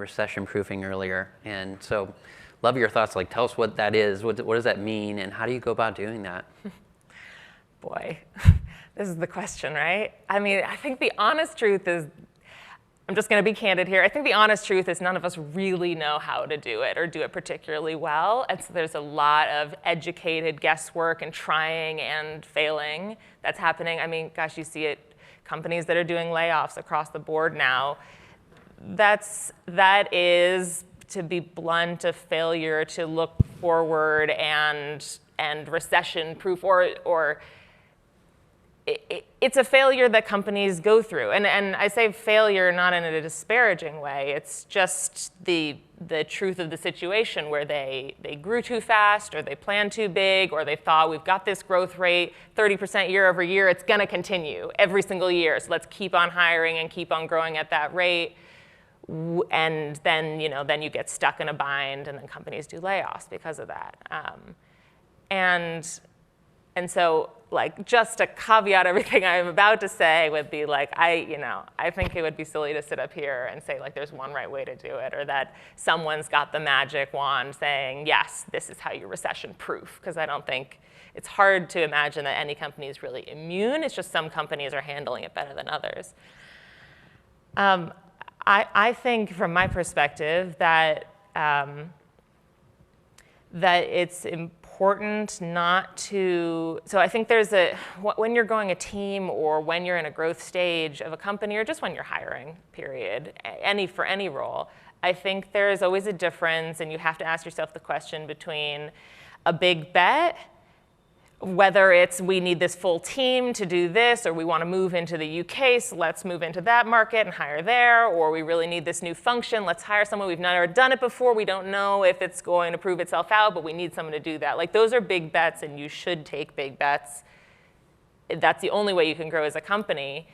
recession-proofing earlier. And so love your thoughts. Like, tell us what that is. What does that mean? And how do you go about doing that? Boy, this is the question, right? I mean, I think the honest truth is, I'm just going to be candid here. I think the honest truth is none of us really know how to do it or do it particularly well. And so there's a lot of educated guesswork and trying and failing that's happening. I mean, gosh, you see it, companies that are doing layoffs across the board now. That is, to be blunt, a failure to look forward and recession-proof, or it's a failure that companies go through. And I say failure not in a disparaging way. It's just the truth of the situation where they grew too fast, or they planned too big, or they thought we've got this growth rate 30% year over year. It's going to continue every single year. So let's keep on hiring and keep on growing at that rate. And then you get stuck in a bind, and then companies do layoffs because of that. And so, like, just to caveat everything I'm about to say would be, like, I think it would be silly to sit up here and say, like, there's one right way to do it, or that someone's got the magic wand saying, yes, this is how you're recession-proof, because I don't think, it's hard to imagine that any company is really immune. It's just some companies are handling it better than others. I think, from my perspective, that it's important not to, so I think when you're growing a team, or when you're in a growth stage of a company, or just when you're hiring, period, for any role, I think there's always a difference, and you have to ask yourself the question between a big bet, whether it's we need this full team to do this, or we want to move into the UK, so let's move into that market and hire there, or we really need this new function, let's hire someone, we've never done it before, we don't know if it's going to prove itself out, but we need someone to do that. Like, those are big bets, and you should take big bets. That's the only way you can grow as a company.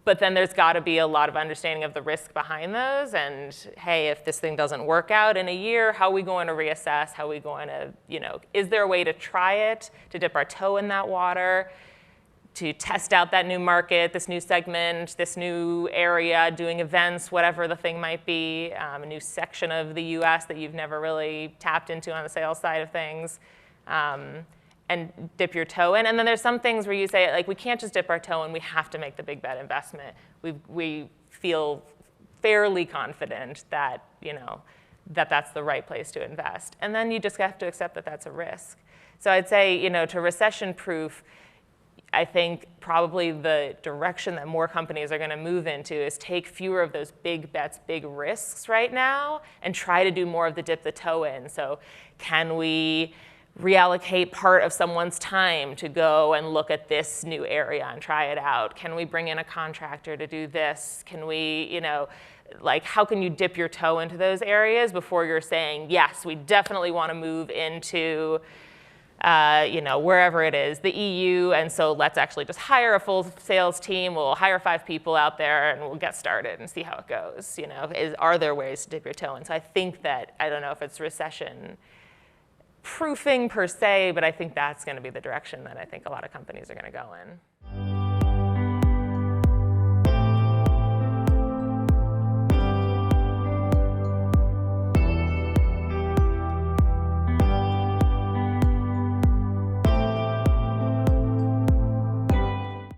But then there's got to be a lot of understanding of the risk behind those, and hey, if this thing doesn't work out in a year, how are we going to reassess? How are we going to, is there a way to try it, to dip our toe in that water, to test out that new market, this new segment, this new area, doing events, whatever the thing might be, a new section of the US that you've never really tapped into on the sales side of things. And dip your toe in. And then there's some things where you say, like, we can't just dip our toe in, we have to make the big bet investment. We feel fairly confident that, that's the right place to invest. And then you just have to accept that that's a risk. So I'd say, to recession-proof, I think probably the direction that more companies are going to move into is take fewer of those big bets, big risks right now, and try to do more of the dip the toe in. So can we reallocate part of someone's time to go and look at this new area and try it out? Can we bring in a contractor to do this? Can we, how can you dip your toe into those areas before you're saying, yes, we definitely want to move into, wherever it is, the EU, and so let's actually just hire a full sales team. We'll hire 5 people out there, and we'll get started and see how it goes. Are there ways to dip your toe in? So I think that, I don't know if it's recession proofing per se, but I think that's going to be the direction that I think a lot of companies are going to go in.